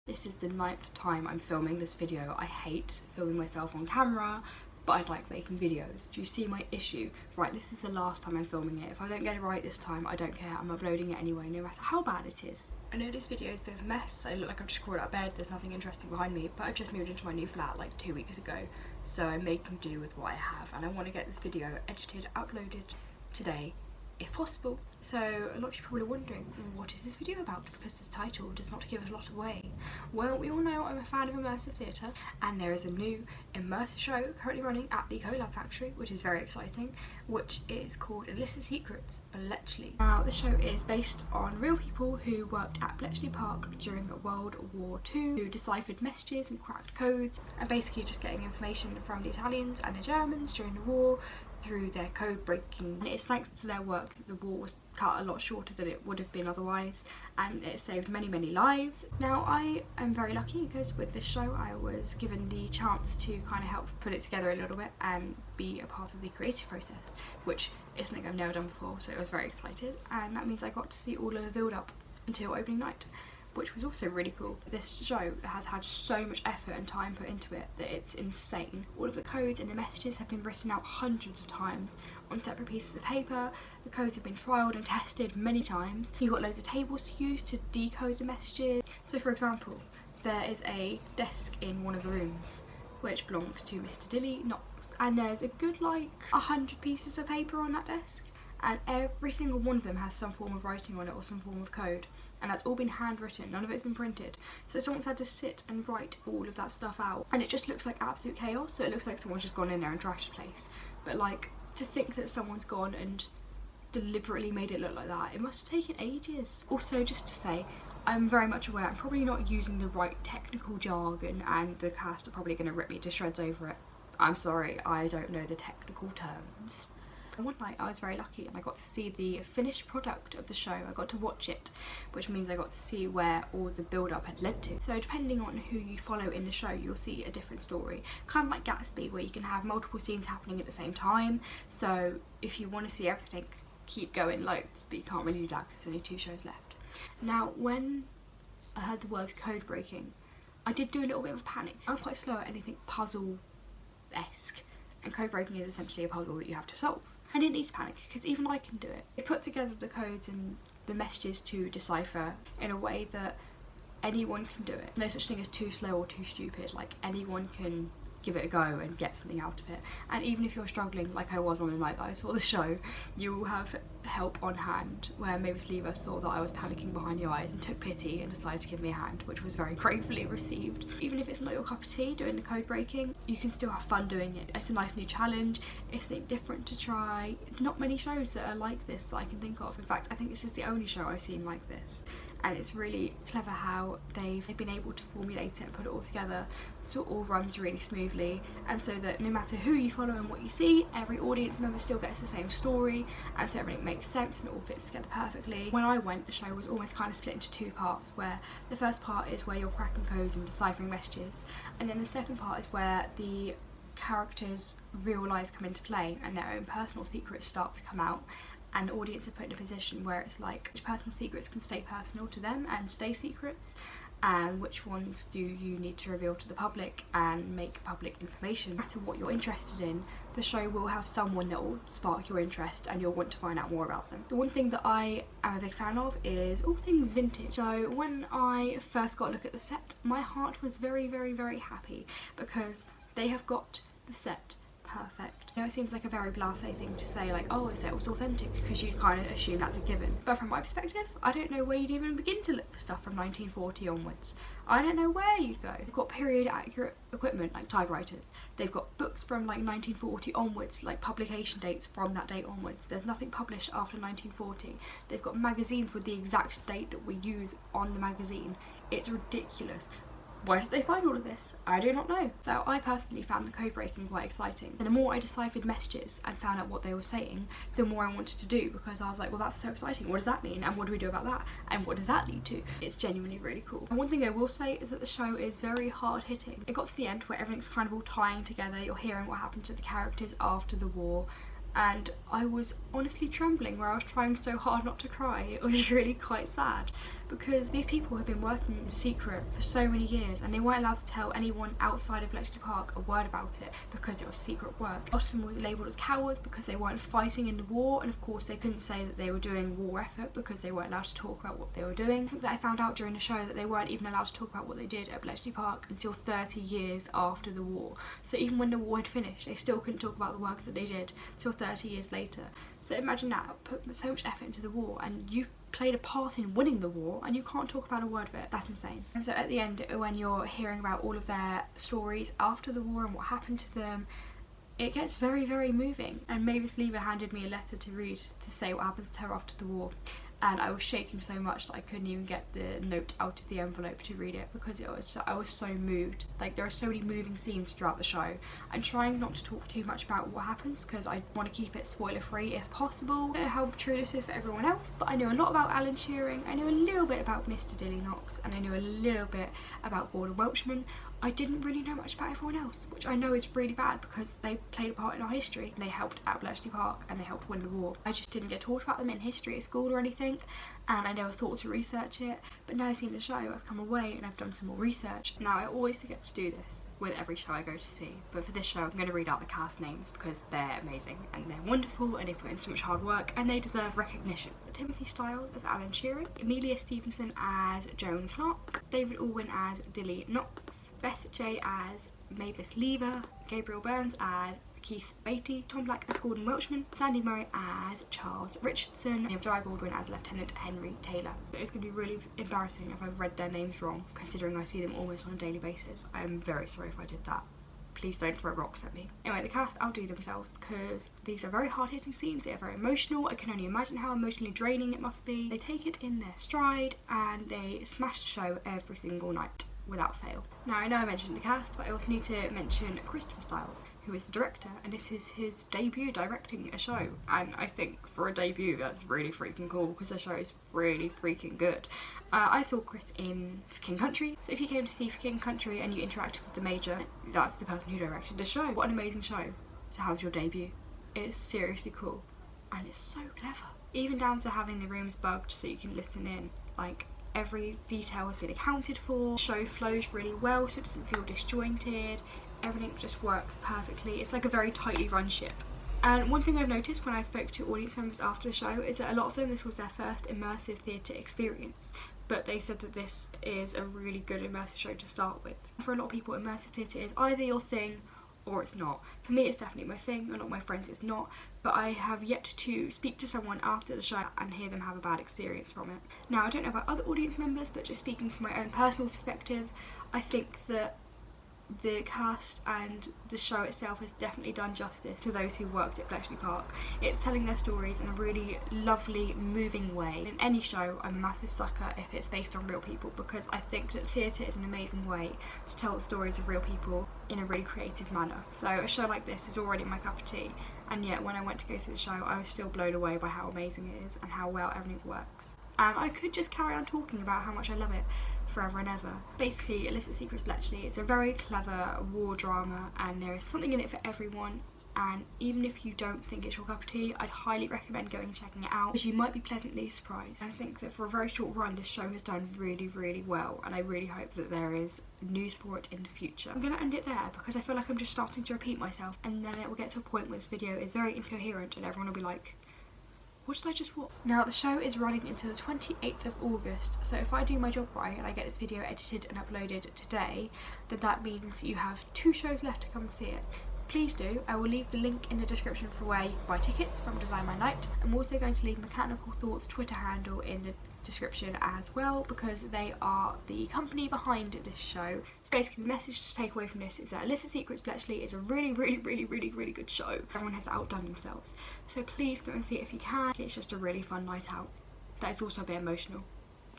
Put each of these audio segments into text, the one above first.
This is the 9th time I'm filming this video. I hate filming myself on camera, but I like making videos. Do you see my issue? Right, this is the last time I'm filming it. If I don't get it right this time, I don't care. I'm uploading it anyway, no matter how bad it is. I know this video is a bit of a mess. I look like I've just crawled out of bed. There's nothing interesting behind me, but I've just moved into my new flat like 2 weeks ago. So I'm making do with what I have, and I want to get this video edited, uploaded today, if possible. So a lot of you probably are wondering, what is this video about? Because this title does not give a lot away. Well, we all know I'm a fan of immersive theatre, and there is a new immersive show currently running at the Collab Factory, which is very exciting, which is called Alyssas Secret, Bletchley. Now, the show is based on real people who worked at Bletchley Park during World War II, who deciphered messages and cracked codes, and basically just getting information from the Italians and the Germans during the war through their code breaking. And it's thanks to their work that the war was cut a lot shorter than it would have been otherwise, and it saved many lives. Now, I am very lucky because with this show I was given the chance to kind of help put it together a little bit and be a part of the creative process, which is something I've never done before, so I was very excited, and that means I got to see all of the build up until opening night, which was also really cool. This show has had so much effort and time put into it that it's insane. All of the codes and the messages have been written out hundreds of times on separate pieces of paper. The codes have been trialled and tested many times. You've got loads of tables to use to decode the messages. So for example, there is a desk in one of the rooms which belongs to Mr. Dilly Knox, and there's a good like 100 pieces of paper on that desk, and every single one of them has some form of writing on it or some form of code. And that's all been handwritten, none of it's been printed. So someone's had to sit and write all of that stuff out, and it just looks like absolute chaos. So it looks like someone's just gone in there and trashed the place. But like, to think that someone's gone and deliberately made it look like that, it must have taken ages. Also, just to say, I'm very much aware I'm probably not using the right technical jargon, and the cast are probably going to rip me to shreds over it. I'm sorry, I don't know the technical terms. One night I was very lucky and I got to see the finished product of the show. I got to watch it, which means I got to see where all the build-up had led to. So depending on who you follow in the show, you'll see a different story. Kind of like Gatsby, where you can have multiple scenes happening at the same time. So if you want to see everything, keep going loads, but you can't really do that because there's only 2 shows left. Now, when I heard the words code breaking, I did do a little bit of a panic. I'm quite slow at anything puzzle-esque, and code breaking is essentially a puzzle that you have to solve. I didn't need to panic because even I can do it. They put together the codes and the messages to decipher in a way that anyone can do it. No such thing as too slow or too stupid. Like, anyone can give it a go and get something out of it. And even if you're struggling, like I was on the night that I saw the show, you will have help on hand, where Mavis Lever saw that I was panicking behind the eyes and took pity and decided to give me a hand, which was very gratefully received. Even if it's not your cup of tea doing the code breaking, you can still have fun doing it. It's a nice new challenge, it's something different to try. Not many shows that are like this that I can think of. In fact, I think this is the only show I've seen like this. And it's really clever how they've been able to formulate it and put it all together so it all runs really smoothly, and so that no matter who you follow and what you see, every audience member still gets the same story, and so everything makes sense and it all fits together perfectly. When I went, the show was almost kind of split into 2 parts, where the first part is where you're cracking codes and deciphering messages, and then the second part is where the characters' real lives come into play and their own personal secrets start to come out. And the audience are put in a position where it's like, which personal secrets can stay personal to them and stay secrets, and which ones do you need to reveal to the public and make public information. No matter what you're interested in, the show will have someone that will spark your interest and you'll want to find out more about them. The one thing that I am a big fan of is all things vintage. So when I first got a look at the set, my heart was very happy, because they have got the set perfect. You know, it seems like a very blasé thing to say, like, oh, the set was authentic, because you'd kind of assume that's a given. But from my perspective, I don't know where you'd even begin to look for stuff from 1940 onwards. I don't know where you'd go. They've got period accurate equipment like typewriters. They've got books from like 1940 onwards, like publication dates from that date onwards. There's nothing published after 1940. They've got magazines with the exact date that we use on the magazine. It's ridiculous. Where did they find all of this? I do not know. So I personally found the code breaking quite exciting. And the more I deciphered messages and found out what they were saying, the more I wanted to do, because I was like, well, that's so exciting. What does that mean? And what do we do about that? And what does that lead to? It's genuinely really cool. And one thing I will say is that the show is very hard hitting. It got to the end where everything's kind of all tying together. You're hearing what happened to the characters after the war, and I was honestly trembling where I was trying so hard not to cry. It was really quite sad because these people have been working in secret for so many years and they weren't allowed to tell anyone outside of Bletchley Park a word about it because it was secret work. A lot of them were labelled as cowards because they weren't fighting in the war, and of course they couldn't say that they were doing war effort because they weren't allowed to talk about what they were doing. I found out during the show that they weren't even allowed to talk about what they did at Bletchley Park until 30 years after the war. So even when the war had finished, they still couldn't talk about the work that they did till 30 years later. So imagine that, put so much effort into the war and you've played a part in winning the war and you can't talk about a word of it. That's insane. And so at the end, when you're hearing about all of their stories after the war and what happened to them, it gets very, very moving. And Mavis Lever handed me a letter to read to say what happens to her after the war. And I was shaking so much that I couldn't even get the note out of the envelope to read it because I was so moved. Like, there are so many moving scenes throughout the show. I'm trying not to talk too much about what happens because I want to keep it spoiler free if possible. I don't know how true this is for everyone else, but I know a lot about Alan Turing, I know a little bit about Mr. Dilly Knox, and I know a little bit about Gordon Welchman. I didn't really know much about everyone else, which I know is really bad because they played a part in our history. They helped at Bletchley Park and they helped win the war. I just didn't get taught about them in history at school or anything, and I never thought to research it. But now I've seen the show, I've come away and I've done some more research. Now I always forget to do this with every show I go to see, but for this show I'm going to read out the cast names because they're amazing and they're wonderful and they put in so much hard work and they deserve recognition. Timothy Styles as Alan Turing, Amelia Stevenson as Joan Clark, David Alwyn as Dilly Knox, Beth J as Mavis Lever, Gabriel Burns as Keith Beatty, Tom Black as Gordon Welchman, Sandy Murray as Charles Richardson, and you have Jai Baldwin as Lieutenant Henry Taylor. So it's going to be really embarrassing if I've read their names wrong, considering I see them almost on a daily basis. I am very sorry if I did that. Please don't throw rocks at me. Anyway, the cast outdo themselves because these are very hard-hitting scenes, they are very emotional. I can only imagine how emotionally draining it must be. They take it in their stride and they smash the show every single night, without fail. Now I know I mentioned the cast, but I also need to mention Christopher Styles, who is the director, and this is his debut directing a show, and I think for a debut that's really freaking cool because the show is really freaking good. I saw Chris in For King Country, so if you came to see For King Country and you interacted with the Major, that's the person who directed the show. What an amazing show to have your debut. It's seriously cool and it's so clever. Even down to having the rooms bugged so you can listen in, like, every detail has been accounted for. The show flows really well so it doesn't feel disjointed. Everything just works perfectly. It's like a very tightly run ship. And one thing I've noticed when I spoke to audience members after the show is that a lot of them, this was their first immersive theatre experience, but they said that this is a really good immersive show to start with. For a lot of people, immersive theatre is either your thing or it's not. For me, it's definitely my thing. A lot of my friends it's not, but I have yet to speak to someone after the show and hear them have a bad experience from it. Now, I don't know about other audience members, but just speaking from my own personal perspective, I think that the cast and the show itself has definitely done justice to those who worked at Bletchley Park. It's telling their stories in a really lovely, moving way. In any show, I'm a massive sucker if it's based on real people because I think that theatre is an amazing way to tell the stories of real people in a really creative manner. So a show like this is already my cup of tea, and yet when I went to go see the show, I was still blown away by how amazing it is and how well everything works. And I could just carry on talking about how much I love it forever and ever. Basically, Alyssas Secret Bletchley is a very clever war drama and there is something in it for everyone, and even if you don't think it's your cup of tea, I'd highly recommend going and checking it out because you might be pleasantly surprised. I think that for a very short run this show has done really, really well, and I really hope that there is news for it in the future. I'm going to end it there because I feel like I'm just starting to repeat myself, and then it will get to a point where this video is very incoherent and everyone will be like, what did I just watch? Now the show is running until the 28th of August, so if I do my job right and I get this video edited and uploaded today, then that means you have 2 shows left to come and see it. Please do. I will leave the link in the description for where you can buy tickets from Design My Night. I'm also going to leave Mechanical Thoughts Twitter handle in the description as well because they are the company behind this show. So basically the message to take away from this is that Alyssas Secret Bletchley is a really, really, really, really, really good show. Everyone has outdone themselves. So please go and see it if you can. It's just a really fun night out. That is also a bit emotional.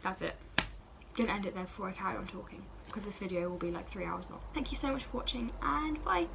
That's it. I'm gonna end it there before I carry on talking because this video will be like 3 hours long. Thank you so much for watching and bye!